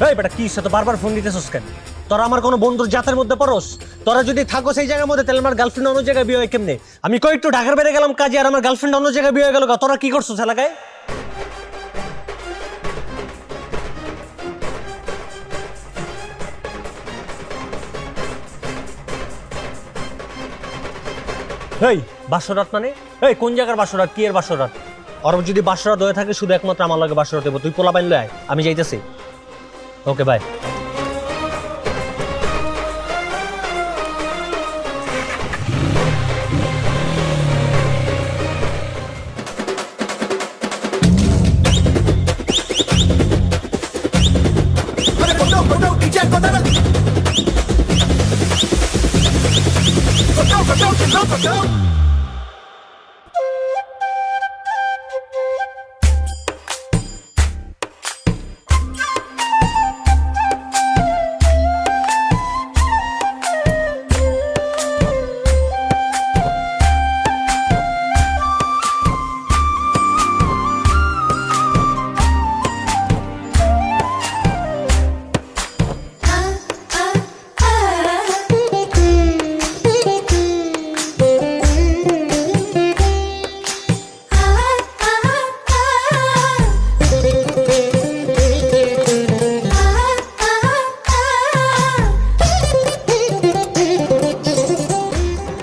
এই বেটা কি তো বারবার ফোন দিতেছস কেন? তোরা আমার কোনো বন্ধুর জাতের মধ্যে পড়স? তোরা যদি থাকো সেই জায়গার মধ্যে তাহলে আমার গার্লফ্রেন্ড অন্য জায়গায় বিয়ে হয় কেমনে? আমি কই একটু ঢাকার বাইরে গেলাম কাজে আর আমার গার্লফ্রেন্ড অন্য জায়গায় বিয়ে হয়ে গেল। তোরা কি করছস এলাকায়? এই বাসরাত মানে এই কোন জায়গার বাসরাত? কি এর বাসরাত? আর যদি বাসরাত হয়ে থাকে শুধু একমাত্র আমার লাগে বাসরাত দেবো। তুই পোলা পাইলে আয়, আমি যাইতেছি। Okay bye.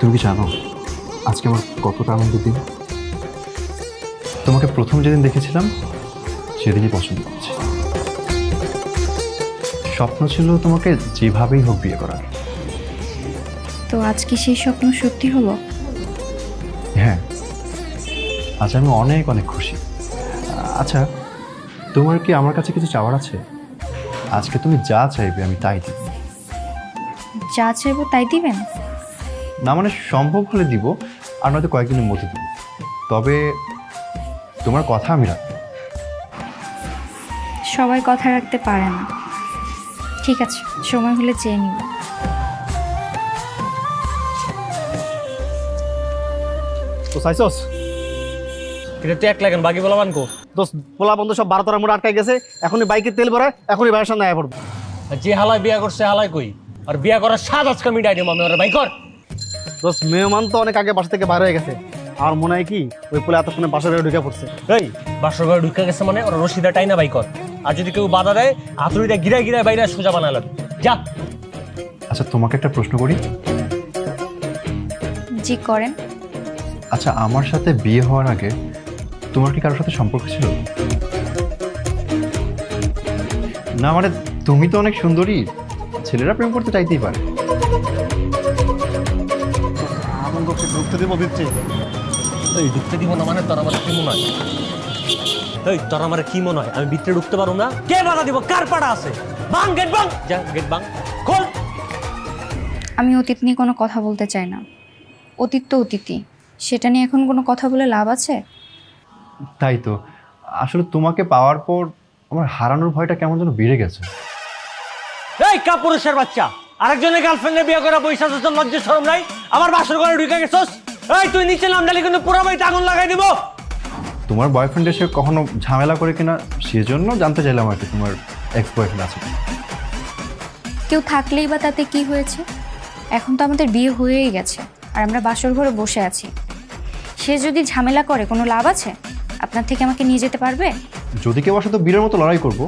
তুমি কি জানো আজকে আমার কতটা আনন্দের দিন? তোমাকে প্রথম যেদিন দেখেছিলাম সেদিনই পছন্দ করেছি। স্বপ্ন ছিল তোমাকে যেভাবেই হোক বিয়ে করার। তো আজ কি সেই স্বপ্ন সত্যি হলো? হ্যাঁ, আজ আমি অনেক অনেক খুশি। আচ্ছা, তোমার কি আমার কাছে কিছু চাওয়ার আছে? আজকে তুমি যা চাইবে আমি তাই দিব। যা চাইবো তাই দিবেন? না মানে সম্ভব হলে দিব, আর নয়তো কয়েকদিনের মধ্যে দিব। তবে তোমার কথা আমি রাখবো। সবাই কথা রাখতে পারে না। ঠিক আছে, সময় হলে চেয়ে নিব। তো চাইছস এটা তুই এক লাগেন বাকি বলা মানকো। দোস্ত পোলা বন্ধু সব 12 মোড় আটকাই গেছে। এখনই বাইকে তেল ভরে এখনই ভাইয়ের সামনে আয়া পড়বো। যে হালায় বিয়া করছে হালায় কই? আর বিয়া করার স্বাদ আজকে আমি ডাইনি মামে ওরা বাই কর। দোস্ত মেহমান তো অনেক আগে বাসা থেকে বাইরে হয়ে গেছে। আর মনে হয় কি ওই পোলা এতক্ষণে বাসার ঘরে ঢুকে পড়ছে। এই বাসর ঘরে ঢুকে গেছে মানে ওরা রশিদা টাইনা বাই কর। আর যদি কেউ বাধা দেয় হাতুড়িটা গিরায় গিরায় বাইরে সোজা বানালাম। যা। আচ্ছা, তোমাকে একটা প্রশ্ন করি। জি করেন। আচ্ছা, আমার সাথে বিয়ে হওয়ার আগে তোমার কি কারোর সাথে সম্পর্ক ছিল? না মানে তুমি তো অনেক সুন্দরী, ছেলেরা প্রেম করতে চাইতেই পারে। আমন তোকে ঢুকতে দেবো দিচ্ছি। এই ঢুকতে দিব না মানে তোর আমার কি মনে হয়? এই তোর আমার কি মনে হয় আমি ভিতরে ঢুকতে পারবো না? কে বাধা দিব? কার পাড়া আছে? বাং গেট বাং। যা গেট বাং খোল। আমি অতীত নিয়ে কোনো কথা বলতে চাই না। অতীত তো অতীতই, সেটা নিয়ে এখন কোনো কথা বলে লাভ আছে? তাই তো, আসলে তোমাকে পাওয়ার পর আমার হারানোর ভয়টা কেমন যেন বেড়ে গেছে। এই কাপুরুষের বাচ্চা, আরেকজনের গার্লফ্রেন্ডে বিয়ে করা পয়সা তো লজ্জা শরম নাই? আমার বাসর ঘরে ঢুকে গেছস। এই তুই নিচে নাম ডালি কিন্তু পুরো বাড়িতে আগুন লাগাই দিব। তোমার বয়ফ্রেন্ড এসে কখনো ঝামেলা করে কিনা সেজন্য জানতে চাইলাম আর কি, তোমার এক্স বয়ফ্রেন্ড আছে কিনা। কেউ থাকলেই বা তাতে কি হয়েছে? এখন তো আমাদের বিয়ে হয়েই গেছে আর আমরা বাসর ঘরে বসে আছি। সে যদি ঝামেলা করে কোনো লাভ আছে? আপনার থেকে আমাকে নিয়ে যেতে পারবে? যদি কেউ আসলে বীরের মতো লড়াই করবো,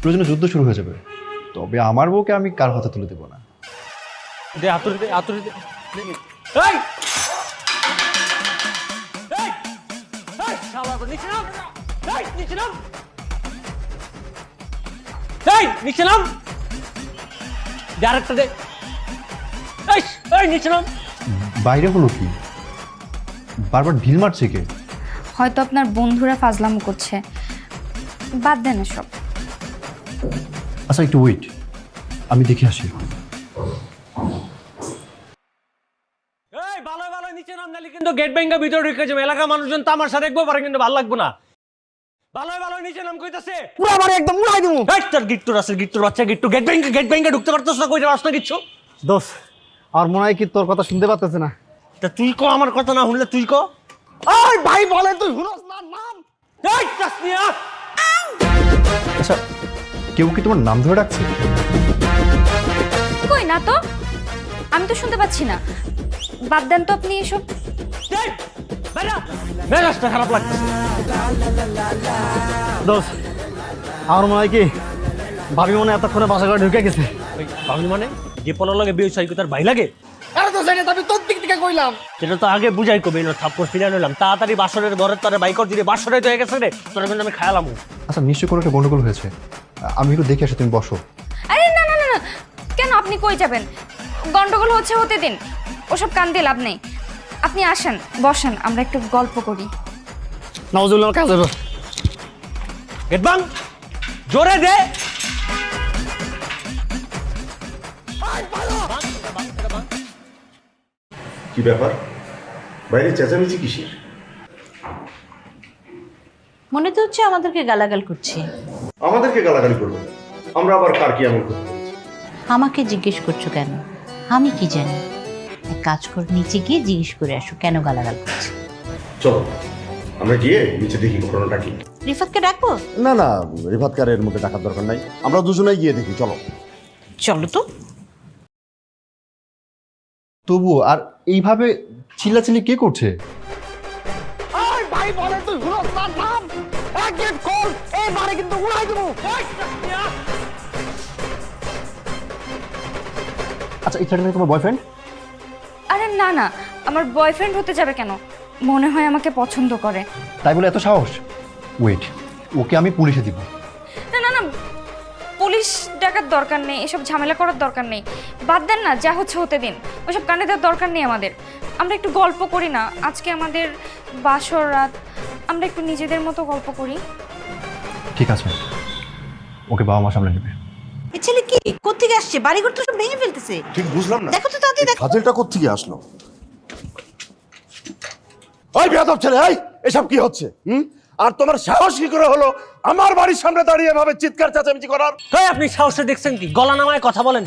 প্রয়োজনে যুদ্ধ শুরু হয়ে যাবে। তবে আমার বউকে আমি কার হাতে তুলে দেবো না। দে হাতুড়ি দে, হাতুড়ি দে। এই এই এই শালা নিচে নাম। এই নিচে নাম। এই নিচে নাম। ডাইরেক্টর দে। এই এই নিচে নাম। বাইরে হলো কি? বারবার ঢিল মারছে কে? হয়তো আপনার বন্ধুরা ফাজলামো করছে। বাদ দেন এসব। আচ্ছা একটু ওয়েট, আমি দেখে আসি। এই ভালো ভালো নিচে নাম নালি কিন্তু গেট ব্যাংকা ভিতরে ঢুকে যাবে। এলাকার মানুষজন তো আমার সাথে দেখবো পারে কিন্তু ভালো লাগবে না। ভালো ভালো নিচে নাম কইতাছে পুরো আমার একদম উড়াই দিমু। এই তোর গিট্টুর আছে, গিট্টুর বাচ্চা গিট্টু গেট ব্যাংকে ঢুকতে পারতেছ না, কইরা রাস্তা কিচ্ছু। দোস্ত আর মনে হয় কি তোর কথা শুনতে পারতেছে না। তা তুই ক, আমার কথা না শুনলে তুই ক। ওই ভাই বলে তুই হুনস না নাম। এই তাসনিয়া। আচ্ছা কেউ কি তোমার নাম ধরে ডাকছে? কই না তো, আমি তো শুনতে পাচ্ছি না। বাদ দেন তো আপনি এসব। মেজাজটা খারাপ লাগতেছে। দোস্ত আমার মনে হয় কি ভাবি মনে হয় এতক্ষণে বাসা ঘরে ঢুকে গেছে। ওই বাঙালি মানে যে পলার লাগে বিয়ে সাইকো তার ভাই লাগে? আরে তো জানি আমি তোর দিক থেকে কইলাম। সেটা তো আগে বুঝাই কবে না, থাপ্পড় ফিরে নিলাম। তাড়াতাড়ি বাসরের ঘরের তারে বাইকর দিলে বাসরে তো হয়ে গেছে রে, তোর কিন্তু আমি খায়ালাম। আচ্ছা নিশ্চয়ই কোনো একটা গন্ডগোল হয়েছে, আমি একটু দেখে আসি, তুমি বসো। আরে না না না না, কেন আপনি কই যাবেন? গন্ডগোল হচ্ছে হতে দিন, ওসব কান দিয়ে লাভ নেই। আপনি আসেন, বসেন, আমরা একটু গল্প করি। নাউজুবিল্লাহ কাজ হবে। গেট বাং জোরে দে। কি ব্যাপার, বাইরে চেঁচামেচি কিসের? মনে তো হচ্ছে আমাদেরকে গালাগাল করছে। আমাদেরকে গালাগালি করবে, আমরা আবার কার কি এমন করতে পেরেছি? আমাকে জিজ্ঞেস করছো কেন? আমি কি জানি? এক কাজ কর, নিচে গিয়ে জিজ্ঞেস করে আসো কেন গালাগাল করছে। চলো আমরা গিয়ে নিচে দেখি ঘটনাটা কি। রিফাতকে ডাকবো? না না, রিফাতকার এর মধ্যে টাকার দরকার নাই, আমরা দুজনেই গিয়ে দেখি, চলো। চলো তো। তবু আর এইভাবে চিল্লাচিল্লি কে করছে? ভাই বলে তুই হুরস না নাম এক গেট কল এই বারে কিন্তু উড়াই দেবো। আচ্ছা এই ছেলেটা তোমার বয়ফ্রেন্ড? আরে না না, আমার বয়ফ্রেন্ড হতে যাবে কেন? মনে হয় আমাকে পছন্দ করে। তাই বলে এত সাহস? ওয়েট, ওকে আমি পুলিশে দিব। না না না, পুলিশ ডাকার দরকার নেই, এসব ঝামেলা করার দরকার নেই। বাদ দেন না, যা হচ্ছে হতে দিন, ওসব কানে দেওয়ার দরকার নেই আমাদের। আমরা একটু গল্প করি না, আজকে আমাদের বাসর রাত, আমরা একটু নিজেদের মতো গল্প করি। ঠিক আছে, ওকে বাবা মা সামলে নেবে। এই ছেলে কি কোত্থেকে আসছে? বাড়িঘর তো সব ভেঙে ফেলতেছে। ঠিক বুঝলাম না, দেখো তো তাড়াতাড়ি দেখো। ফাজিলটা কোত্থেকে আসলো? ওই বেয়াদব ছেলে, এই এসব কি হচ্ছে? আর তোমার সাহস কি করে হলো আমার বাড়ির সামনে দাঁড়িয়ে এভাবে চিৎকার চেঁচামেচি করার? হ্যাঁ, আপনি সাহসে দেখছেন কি? গলা নামায় কথা বলেন।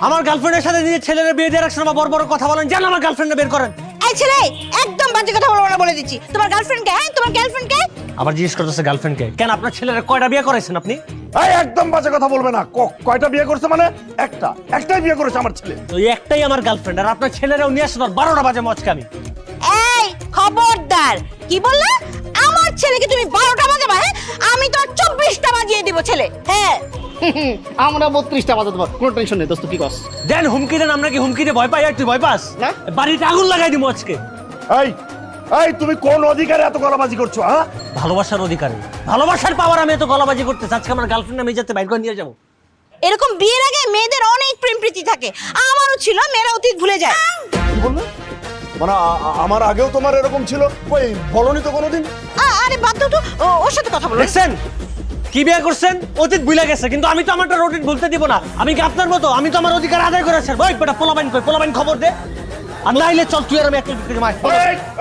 আমার গার্লফ্রেন্ডের সাথে নিজের ছেলের বিয়ে দিয়ে রাখছেন, আবার বড় বড় কথা বলেন। জান আমার গার্লফ্রেন্ডে বের করেন। এই ছেলে একদম বাজে কথা বলবো না, বলে দিচ্ছি। তোমার গার্লফ্রেন্ড কে? হ্যাঁ, তোমার গার্লফ্রেন্ড কে? আবার জিজ্ঞেস করতেছে গার্লফ্রেন্ডকে। কেন আপনার ছেলের কয়টা বিয়ে করেছেন আপনি? এই একদম বাজে কথা বলবে না। কয়টা বিয়ে করছে মানে? একটাই বিয়ে করেছে আমার ছেলে। তো এই একটাই আমার গার্লফ্রেন্ড, আর আপনার ছেলেরাও নিয়ে আসেন 12টা বাজে মজকে আমি। এই খবরদার, কি বললা? আমার ছেলেকে তুমি 12টা বাজাবা? হ্যাঁ, আমি তো 24টা বাজিয়ে দিব ছেলে। হ্যাঁ আমরা 32টা বাজে দেবো, কোনো টেনশন নেই। দোস্ত কি কস? দেন হুমকি দেন, আমরা কি হুমকি দিয়ে ভয় পাই? আর তুই ভয় পাস না। বাড়িতে আগুন লাগাই দিব আজকে। এই এই তুমি কোন অধিকারে এত গলাবাজি করছো? হ্যাঁ, ভালোবাসার অধিকারে, ভালোবাসার পাওয়ার আমি এত গলাবাজি করতে আজকে আমার গার্লফ্রেন্ড আমি যাতে বাইর করে নিয়ে যাবো। এরকম বিয়ের আগে মেয়েদের অনেক প্রেম প্রীতি থাকে, আমারও ছিল। মেয়েরা অতীত ভুলে যায়। কি বললে? মানে আমার আগেও তোমার এরকম ছিল? ওই বলনি তো কোনোদিন? আরে বাদ দাও তো, ওর সাথে কথা বলো। দেখছেন কি বিয়ে করছেন? অতীত ভুলে গেছে, কিন্তু আমি তো আমারটা অতীত ভুলতে দিব না। আমি কি আপনার মতো? আমি তো আমার অধিকার আদায় করেছি। ওই বেটা পোলাবাইন কই, পোলাবাইন খবর দে। আর নাইলে চল তুই আর আমি একটা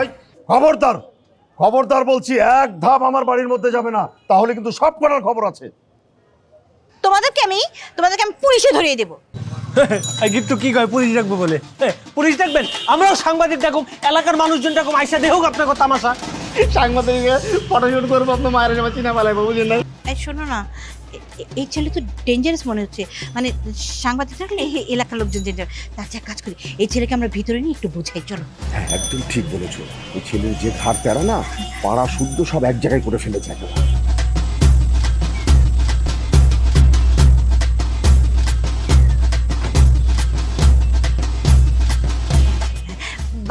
এই, খবরদার খবরদার বলছি, এক ধাপ আমার বাড়ির মধ্যে যাবে না, তাহলে কিন্তু সব করার খবর আছে। তোমাদেরকে আমি পুলিশে ধরিয়ে দেবো। কিন্তু কি কয় পুলিশ ডাকবো বলে? পুলিশ ডাকবেন? আমরাও সাংবাদিক ডাকুক, এলাকার মানুষজন ডাকুক, আইসা দেখুক আপনার তামাশা। সাংবাদিক ফটোশুট করবো, আপনার মায়ের সবাই চিনা ফেলাইবো, বুঝলেন না? এই শোনো না, এই ছেলে তো ডেঞ্জারাস মনে হচ্ছে। মানে সাংবাদিক থাকলে এলাকার লোকজন ডেঞ্জার। তার যা কাজ করি, এই ছেলেকে আমরা ভিতরে নিয়ে একটু বুঝাই। চলো। হ্যাঁ, একদম ঠিক বলেছো। ওই ছেলের যে ধার তেরা না, পাড়া শুদ্ধ সব এক জায়গায় করে ফেলেছে একেবারে।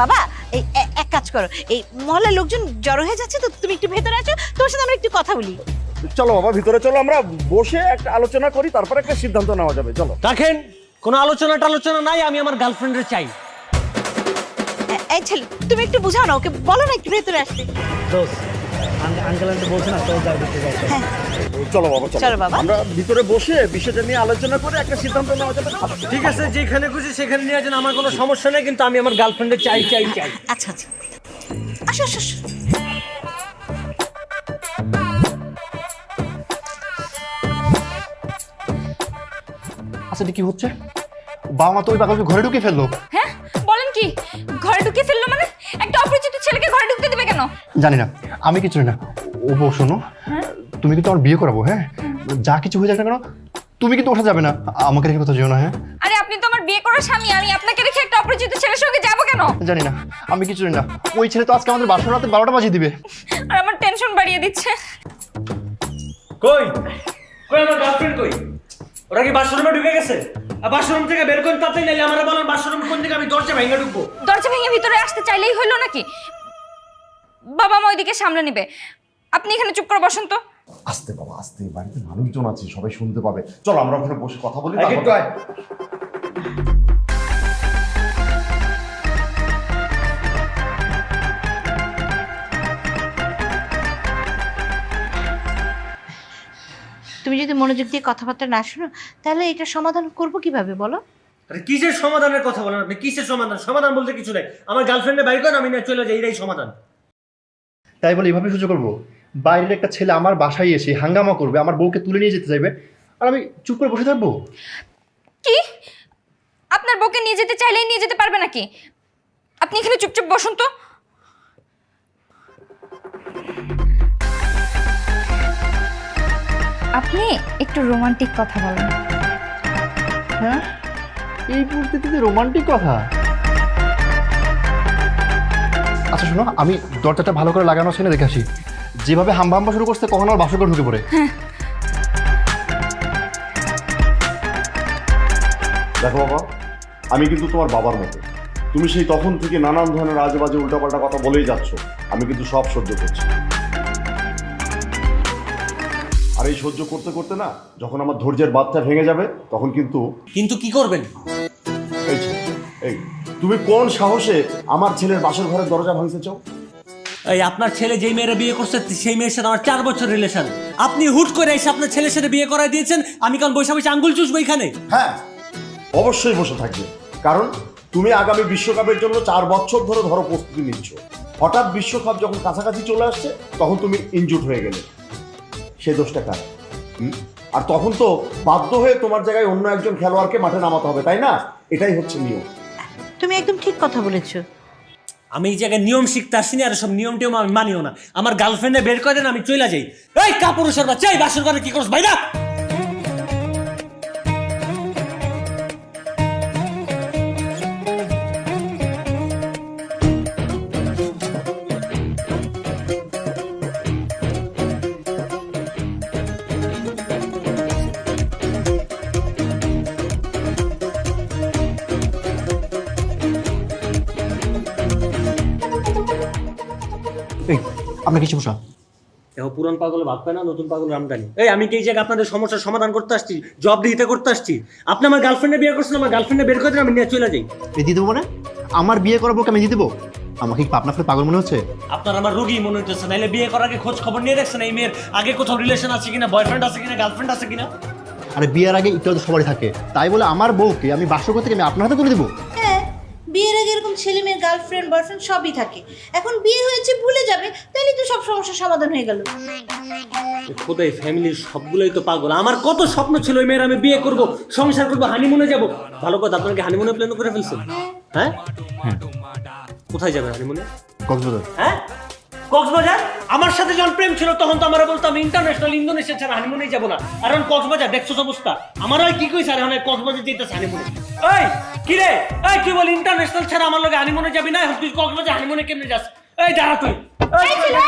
বাবা, এই এক কাজ করো, এই মহল্লার লোকজন জড়ো হয়ে যাচ্ছে, তো তুমি একটু ভেতরে আছো, তোমার সাথে আমরা একটু কথা বলি। চলো বাবা, ভিতরে চলো, আমরা বসে একটা আলোচনা করি, তারপরে একটা সিদ্ধান্ত নেওয়া যাবে। চলো। রাখেন, কোনো আলোচনা টালোচনা নাই। আমি আমার গার্লফ্রেন্ডের চাই। এই ছেলে, তুমি একটু বুঝাও না ওকে, বলো না একটু ভেতরে আসতে। আঙ্কেল আন্টি বলছে না, তো যাও দেখতে যাই। হ্যাঁ চলো বাবা, চলো বাবা। আমরা ভিতরে বসে বিষয়টা নিয়ে আলোচনা করে একটা সিদ্ধান্ত নেওয়া যাবে। ঠিক আছে, যেখানে খুশি সেখানে নিয়ে যান, আমার কোনো সমস্যা নেই, কিন্তু আমি আমার গার্লফ্রেন্ডের চাই চাই চাই। আচ্ছা আচ্ছা, আসো আসো আসো। আচ্ছা এটা কি হচ্ছে? বাবা মা তো ওই পাগলকে ঘরে ঢুকে ফেললো। হ্যাঁ বলেন কি? ঘরে ঢুকে ফেললো মানে? একটা অপরিচিত ছেলেকে ঘরে ঢুকতে দেবে কেন? জানি না, আমি কিছু জানি না। ও বউ শোনো, তুমি কিন্তু আমার বিয়ে করাবো। হ্যাঁ, যা কিছু হয়ে যাক না কেন, তুমি কিন্তু ওঠা যাবে না, আমাকে রেখে কোথাও যেও না। হ্যাঁ আরে আপনি তো আমার বিয়ে করার স্বামী, আমি আপনাকে রেখে একটা অপরিচিত ছেলের সঙ্গে যাবো কেন? জানি না, আমি কিছু জানি না। ওই ছেলে তো আজকে আমাদের বাসর রাতে 12টা বাজিয়ে দিবে। আর আমার টেনশন বাড়িয়ে দিচ্ছে। কই কই আমার গার্লফ্রেন্ড কই? ওরা কি বাথরুমে ঢুকে গেছে? আর বাথরুম থেকে বের করুন তাতেই, নাইলে আমরা বলেন বাথরুম কোন দিকে, আমি দরজা ভেঙে ঢুকবো। দরজা ভেঙে ভিতরে আসতে চাইলেই হলো নাকি? বাবা মা ওইদিকে সামনে নেবে, আপনি এখানে চুপ করে বসেন তো। আস্তে বাবা আস্তে, বাড়িতে মানুষজন আছে, সবাই শুনতে পাবে। চলো আমরা ওখানে বসে কথা বলি। আগে একটু আয়। তুমি যদি মনোযোগ দিয়ে কথাবার্তা না শোনো তাহলে এটা সমাধান করব কিভাবে বলো? আরে কিসের সমাধানের কথা বলেন আপনি? কিসের সমাধান? সমাধান বলতে কিছু নাই। আমার গার্লফ্রেন্ডে বাইর করেন, আমি না চলে যাই, এটাই সমাধান। তাই বলে এভাবে সহ্য করবো? বাইরের একটা ছেলে আমার বাসায় এসে হাঙ্গামা করবে, আমার বউকে তুলে নিয়ে যেতে চাইবে, আর আমি চুপ করে বসে থাকবো? কি? আপনার বউকে নিয়ে যেতে চাইলেই নিয়ে যেতে পারবে নাকি? আপনি এখানে চুপচাপ বসুন তো। আপনি একটু রোমান্টিক কথা বলেন। হ্যাঁ, এই পরিস্থিতিতে রোমান্টিক কথা? আচ্ছা শোনো, আমি দরজাটা ভালো করে লাগানো আছে না দেখে আসি। যেভাবে হাম্বা হাম্বা শুরু করছে কখনো আর বাসর ঘরে ঢুকে পড়ে। দেখো বাবা, আমি কিন্তু তোমার বাবার মতো। তুমি সেই তখন থেকে নানান ধরনের আজে বাজে উল্টাপাল্টা কথা বলেই যাচ্ছ, আমি কিন্তু সব সহ্য করছি। আর এই সহ্য করতে করতে না, যখন আমার ধৈর্যের বাঁধটা ভেঙে যাবে তখন কিন্তু কিন্তু কি করবেন? এই এই তুমি কোন সাহসে আমার ছেলের বাসর ঘরের দরজা ভাঙতে চাও? এই আপনার ছেলে যেই মেয়েরা বিয়ে করছে সেই মেয়ের সাথে আমার 4 বছর রিলেশন। আপনি হুট করে এসে আপনার ছেলের সাথে বিয়ে করায় দিয়েছেন, আমি কাল বসে বসে আঙ্গুল চুষবো এখানে? হ্যাঁ, অবশ্যই বসে থাকবে, কারণ তুমি আগামী বিশ্বকাপের জন্য 4 বছর ধরে ধরো প্রস্তুতি নিচ্ছ। হঠাৎ বিশ্বকাপ যখন কাছাকাছি চলে আসছে তখন তুমি ইনজুর্ড হয়ে গেলে, সে দোষটা কার? আর তখন তো বাধ্য হয়ে তোমার জায়গায় অন্য একজন খেলোয়াড়কে মাঠে নামাতে হবে, তাই না? এটাই হচ্ছে নিয়ম। তুমি একদম ঠিক কথা বলেছো। আমি এই জায়গায় নিয়ম শিখতে আসিনি, আর সব নিয়ম টিয়ম আমি মানিও না। আমার গার্লফ্রেন্ডে বের করে দেন, আমি চলে যাই। এই কাপুরুষের বাচ্চা, এই বাসর ঘরে কি করছ ভাইরা? এই আপনার কি সমস্যা? দেখো, পুরান পাগলে ভাত পায় না, নতুন পাগলে আমদানি। এই আমি কি এই জায়গায় আপনাদের সমস্যার সমাধান করতে আসছি, জব দিতে করতে আসছি? আপনি আমার গার্লফ্রেন্ডে বিয়ে করছেন, আমার গার্লফ্রেন্ডে বের করে দেন, আমি নিয়ে চলে যাই। এই দিয়ে দেবো মানে? আমার বিয়ে করাবো আমি দিয়ে দেবো? আমাকে কি পাবনা ফেলে পাগল মনে হচ্ছে? আপনার আমার রোগী মনে হচ্ছে, নাইলে বিয়ে করার আগে খোঁজ খবর নিয়ে দেখছেন এই মেয়ের আগে কোথাও রিলেশন আছে কিনা, বয়ফ্রেন্ড আছে কিনা, গার্লফ্রেন্ড আছে কিনা? আরে বিয়ের আগে একটু তো সবারই থাকে, তাই বলে আমার বউকে আমি বাসর ঘর থেকে আমি আপনার হাতে তুলে দেবো? হ্যাঁ, বিয়ের আগে এরকম ছেলে মেয়ের গার্লফ্রেন্ড বয়ফ্রেন্ড সবই থাকে। এখন বিয়ে হয়েছে ভুলে যাবে, তাহলেই তো সব সমস্যার সমাধান হয়ে গেল। খোদাই, ফ্যামিলির সবগুলোই তো পাগল। আমার কত স্বপ্ন ছিল ওই মেয়ের আমি বিয়ে করব, সংসার করব, হানিমুনে যাব। ভালো কথা, আপনাকে হানিমুনে প্ল্যান করে ফেলছেন? হ্যাঁ, কোথায় যাবেন হানিমুনে? কক্সবাজার। হ্যাঁ, কক্সবাজার? আমার সাথে যখন প্রেম ছিল তখন তো আমরা বলতাম ইন্টারন্যাশনাল ইন্দোনেশিয়া ছাড়া হানিমুনেই যাবো না। আর এখন কক্সবাজার, দেখছো অবস্থা আমার। ওই কি কইছ? আর এখন কক্সবাজার যেতেছে হানিমুনে। এই কি রে, এই তুই বল ইন্টারন্যাশনাল ছাড়া আমার লগে হানিমুনে যাবি না? এখন তুই কক্সবাজার হানিমুনে কেমনে যাস? এই দাঁড়া তুই। এই ছেলে